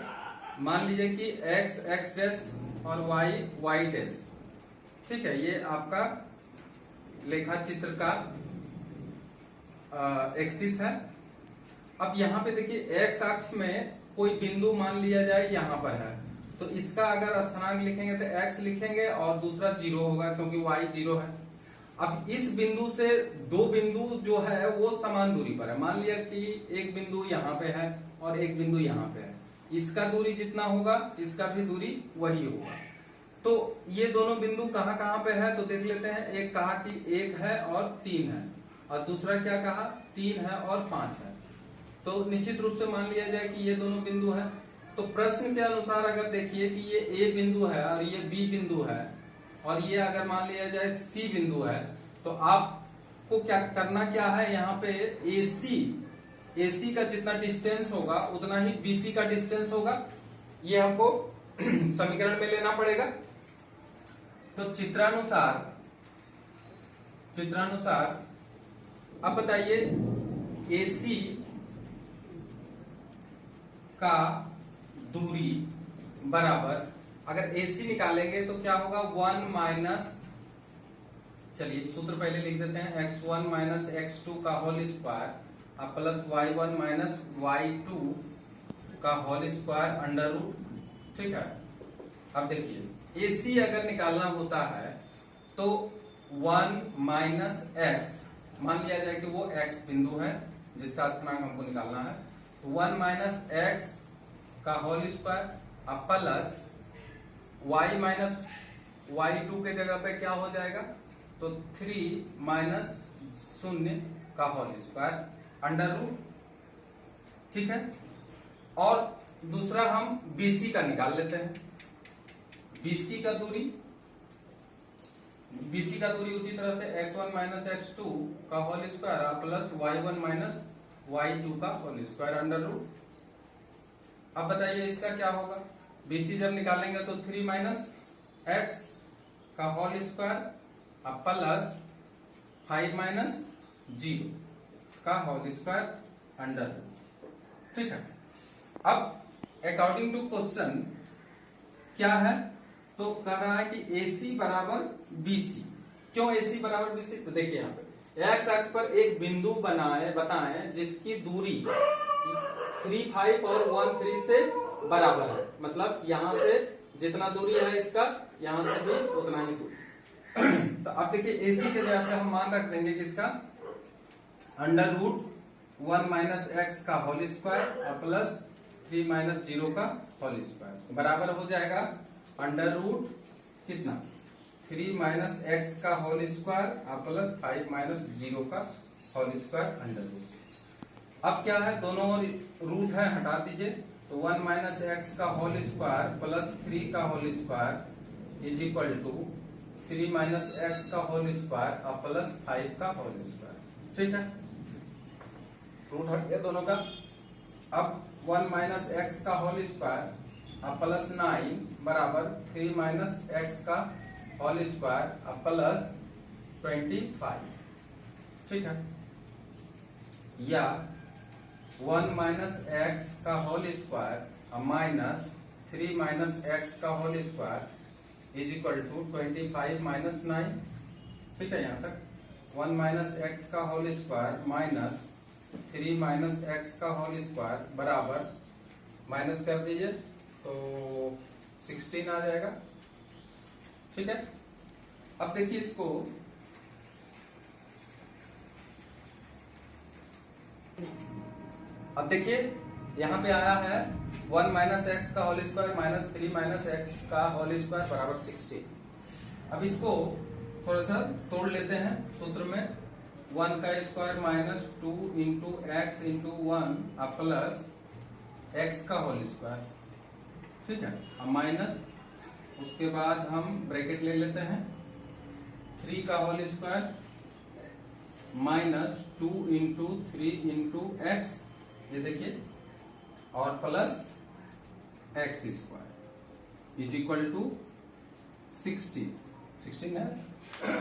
मान लीजिए कि x डैश और y डैश, ठीक है, ये आपका लेखा चित्र का एक्सिस है। अब यहाँ पे देखिए x अक्ष में कोई बिंदु मान लिया जाए यहाँ पर है, तो इसका अगर स्थानांक लिखेंगे तो x लिखेंगे और दूसरा 0 होगा क्योंकि y 0 है। अब इस बिंदु से दो बिंदु जो है वो समान दूरी पर है, मान लिया कि एक बिंदु यहाँ पे है और एक बिंदु यहाँ पे है, इसका दूरी जितना होगा इसका भी दूरी वही होगा। तो ये दोनों बिंदु कहाँ कहाँ पे है तो देख लेते हैं, एक कहा कि 1 है और 3 है, और दूसरा क्या कहा 3 है और 5 है। तो निश्चित रूप से मान लिया जाए कि ये दोनों बिंदु है। तो प्रश्न के अनुसार अगर देखिए कि ये A बिंदु है और ये B बिंदु है और ये अगर मान लिया जाए C बिंदु है, तो आपको क्या करना क्या है, यहाँ पे AC का जितना डिस्टेंस होगा उतना ही BC का डिस्टेंस होगा, ये हमको समीकरण में लेना पड़ेगा। तो चित्रानुसार अब बताइए AC का दूरी बराबर, अगर AC निकालेंगे तो क्या होगा 1 माइनस, चलिए सूत्र पहले लिख देते हैं, x1 माइनस x2 का whole square plus y1 minus y2 का होल स्क्वायर अंडर रूट, ठीक है। अब देखिए AC अगर निकालना होता है तो 1 माइनस x, मान लिया जाए कि वो x बिंदु है जिसका स्थानांक हमको निकालना है, तो 1 माइनस x का whole square plus y minus y2 के जगह पे क्या हो जाएगा, तो 3 माइनस 0 का होल स्क्वायर अंडर रूट, ठीक है। और दूसरा हम BC का निकाल लेते हैं, BC का दूरी उसी तरह से x1 माइनस x2 का whole square plus y1 minus y2 का होल स्क्वायर अंडर रूट। अब बताइए इसका क्या होगा। BC जब निकालेंगे तो 3 माइनस x का होल स्क्वायर प्लस 5 माइनस 0 का होल स्क्वायर अंडर रूट। ठीक है। अब अकॉर्डिंग टू क्वेश्चन क्या है, तो कह रहा है कि AC बराबर BC। क्यों AC बराबर BC? तो देखिए यहाँ पे x अक्ष पर एक बिंदु बताएं जिसकी दूरी 3, 5 और 1, 3 से बराबर है। मतलब यहां से जितना दूरी है इसका, यहां से भी उतना ही दूरी। तो अब देखिए AC के जगह पे हम मान रख देंगे किसका, अंडर रूट 1 माइनस एक्स का होल स्क्वायर प्लस 3 माइनस 0 का होल स्क्वायर बराबर हो जाएगा अंडर रूट कितना, 3 माइनस एक्स का होल स्क्वायर प्लस 5 माइनस 0 का होल स्क्वायर अंडर रूट। अब क्या है, दोनों ओर रूट है, हटा दीजिए। तो 1 माइनस एक्स का होल स्क्वायर प्लस 3 का whole square is equal to 3 minus X का होल स्क्वायर प्लस 5 का होल स्क्वायर। ठीक है, रूट हट गया दोनों का। अब 1 माइनस एक्स का होल स्क्वायर प्लस 9 बराबर 3 माइनस एक्स का होल स्क्वायर प्लस 25। ठीक है, या 1 माइनस एक्स का whole square minus 3 minus X का whole square is equal to 25 minus 9। ठीक है, यहां तक 1 माइनस एक्स का whole square minus 3 minus X का होल स्क्वायर बराबर, माइनस कर दीजिए तो 16 आ जाएगा। ठीक है, अब देखिए इसको अब देखिए यहां पे आया है 1 माइनस एक्स का whole square minus 3 minus X का होल स्क्वायर बराबर 16। अब इसको थोड़ा सा तोड़ लेते हैं सूत्र में। 1 का square minus 2 into x into 1 plus x का होल स्क्वायर। ठीक है, अब माइनस, उसके बाद हम ब्रैकेट ले लेते हैं, 3 का whole square minus 2 into 3 into X, ये देखिए, और plus x square is equal to 16 है,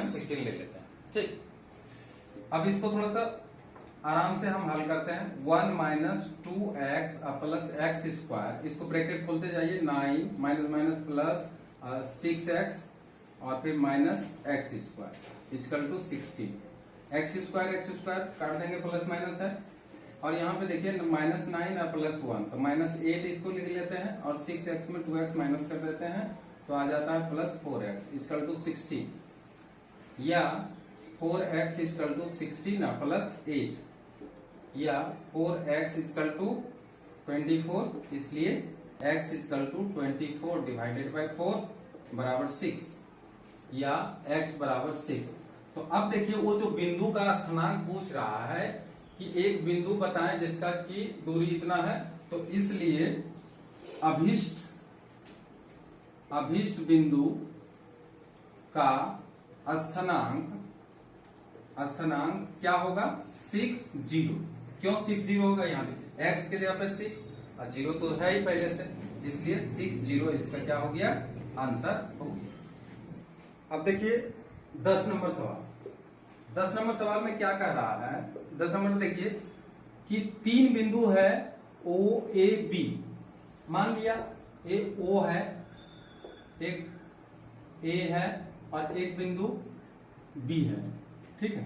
16 ले लेते हैं। ठीक, अब इसको थोड़ा सा आराम से हम हल करते हैं। 1 minus 2x plus x square, इसको ब्रैकेट खोलते जाइए, 9 माइनस माइनस प्लस 6x और फिर minus x square equal to 16। X square काट देंगे, प्लस माइनस है, और यहाँ पे देखिए माइनस 9 और प्लस 1, तो माइनस 8 इसको लिख लेते हैं और 6x में 2x माइनस कर देते हैं, तो आ जाता है प्लस 4x इक्वल टू 16, या 4x इक्वल टू 16 प्लस 8, या 4x इक्वल टू 24, इसलिए x equal to 24 divided by 4 बराबर 6, या x बराबर 6। तो अब देखिए वो जो बिंदु का स्थानांक पूछ रहा है कि एक बिंदु बताएं जिसका की दूरी इतना है, तो इसलिए अभिष्ट बिंदु का स्थानांक क्या होगा, 6 0। क्यों 6 0 होगा, यहाँ देखिए x के जगह पे 6 और 0 तो है ही पहले से, इसलिए 6 0 इसका क्या हो गया, आंसर हो गया। अब देखिए 10 नंबर सवाल में क्या कह रहा है। 10 नंबर में देखिए कि 3 बिंदु है O A B, मान लिया ए O है, एक A है और एक बिंदु B है। ठीक है,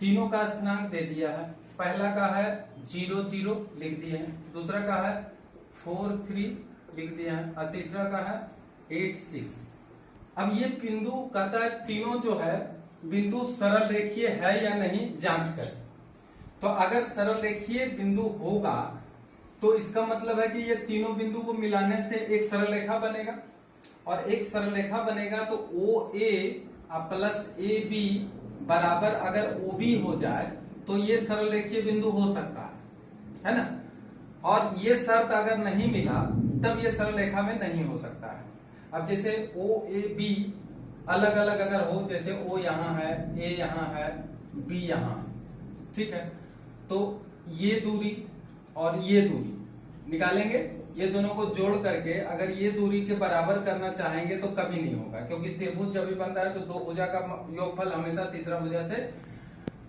तीनों का स्थानांक दे दिया है। पहला का है 0 0 लिख दिए हैं, दूसरा का है 4 3 लिख दिया है, और तीसरा का है 8 6। अब ये बिंदु कहता है तीनों जो है बिंदु सरल रेखीय है या नहीं जांच करें। तो अगर सरल रेखीय बिंदु होगा तो इसका मतलब है कि ये तीनों बिंदु को मिलाने से एक सरल रेखा बनेगा, और एक सरल रेखा बनेगा तो OA प्लस AB बराबर अगर OB हो जाए तो ये सरल रेखीय बिंदु हो सकता है ना। और ये शर्त अगर नहीं मिला तब ये सरल रेखा में नहीं हो सकता है। अब जैसे ओ ए बी अलग अलग अगर हो, जैसे ओ यहाँ है, ए यहाँ है, बी यहाँ है, ठीक है, तो ये दूरी और ये दूरी निकालेंगे। ये दोनों को जोड़ करके अगर ये दूरी के बराबर करना चाहेंगे तो कभी नहीं होगा, क्योंकि त्रिभुज जब भी बनता है तो दो भुजा का योगफल हमेशा तीसरा भुजा से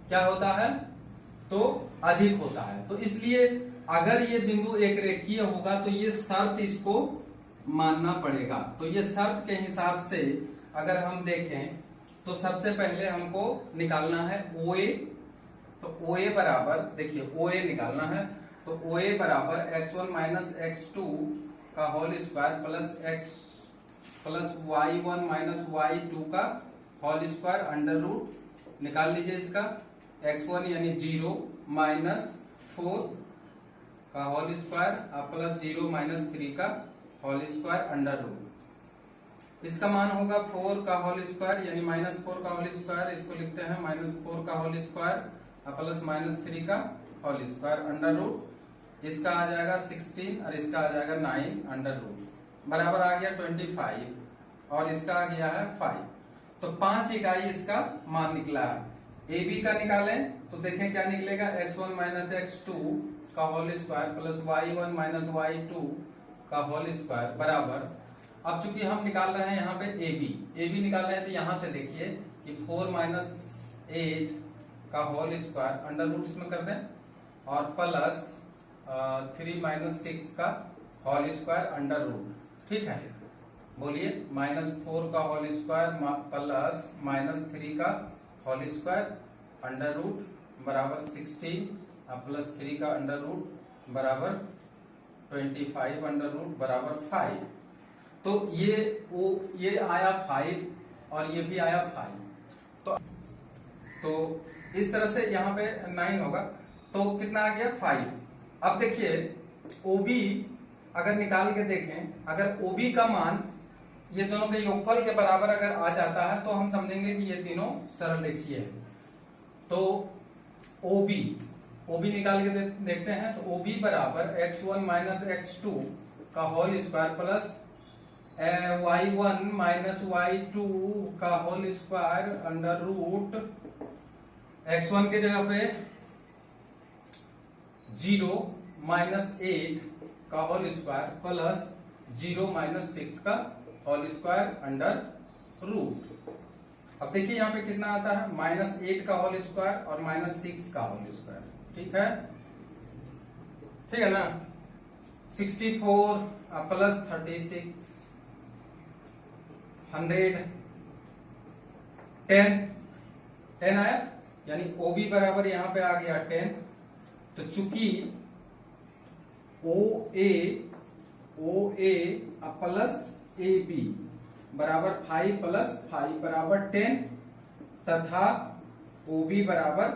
क्या होता है, तो अधिक होता है। तो इसलिए अगर ये बिंदु एक रेखीय होगा तो ये शर्त इसको मानना पड़ेगा। तो ये शर्त के हिसाब से अगर हम देखें तो सबसे पहले हमको निकालना है OA। तो OA बराबर, देखिए OA निकालना है, तो OA बराबर x1 माइनस x2 का whole square plus x plus y1 minus y2 का होल स्क्वायर अंडर रूट। निकाल लीजिए इसका, x1 यानी 0 माइनस 4 का होल स्क्वायर प्लस 0 माइनस 3 का होल स्क्वायर अंडर रूट। इसका मान होगा 4 का होल स्क्वायर यानी माइनस 4 का होल स्क्वायर, इसको लिखते हैं माइनस 4 का होल स्क्वायर प्लस माइनस 3 का होल स्क्वायर अंडर रूट। इसका आ जाएगा 16 और इसका आ जाएगा 9 अंडर रूट, बराबर आ गया 25 और इसका आ गया है 5। तो 5 इकाई इसका मान निकला है। ए बी का निकालें तो देखें क्या निकलेगा, x1 माइनस x2 का whole square plus y1 minus y2 का होल स्क्वायर बराबर, अब चूंकि हम निकाल रहे हैं यहाँ पे ए बी निकाल रहे हैं तो यहां से देखिए कि 4 माइनस 8 का होल स्क्वायर अंडर रूट इसमें कर दें और प्लस 3 माइनस 6 का होल स्क्वायर अंडर रूट, ठीक है। बोलिए माइनस 4 का होल स्क्वायर प्लस माइनस 3 का होल स्क्वायर अंडर रूट बराबर 16 प्लस 3 का अंडर रूट बराबर 25 अंडर रूट बराबर 5। तो ये आया 5 और ये भी आया 5। तो इस तरह से यहाँ पे 9 होगा, तो कितना आ गया 5। अब देखिए OB अगर निकाल के देखें, अगर OB का मान ये दोनों के योगफल के बराबर अगर आ जाता है तो हम समझेंगे कि ये तीनों सरल रेखीय है। तो OB निकाल के देखते हैं, तो OB बराबर x1 माइनस x2 का whole square plus y1 minus y2 का whole square under root x1 के जगह पे 0 माइनस 8 का होल स्क्वायर प्लस 0 माइनस 6 का होल स्क्वायर अंडर रूट। अब देखिए यहाँ पे कितना आता है, माइनस 8 का होल स्क्वायर और माइनस 6 का होल स्क्वायर, ठीक है ना। 64 प्लस 36 100 10 आया, यानी OB बराबर यहां पे आ गया 10। तो चूंकि OA प्लस AB बराबर 5 प्लस 5 बराबर 10 तथा OB बराबर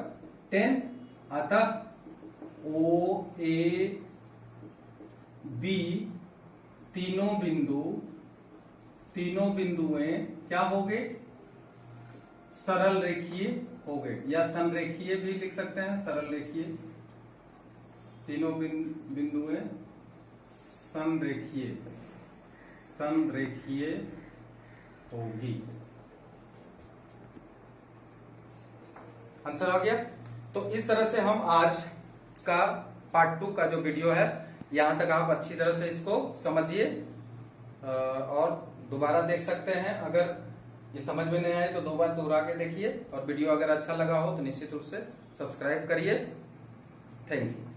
10, अतः OAB तीनों बिंदुएं क्या हो गए, सरल रेखीय हो गए, या संरेखीय भी लिख सकते हैं, सरल रेखीय। तीनों बिंदुएं संरेखीय होगी। आंसर आ गया। तो इस तरह से हम आज का पार्ट 2 का जो वीडियो है यहां तक आप अच्छी तरह से इसको समझिए और दोबारा देख सकते हैं। अगर ये समझ में नहीं आए तो 2 बार दोहरा के देखिए, और वीडियो अगर अच्छा लगा हो तो निश्चित रूप से सब्सक्राइब करिए। Thank you.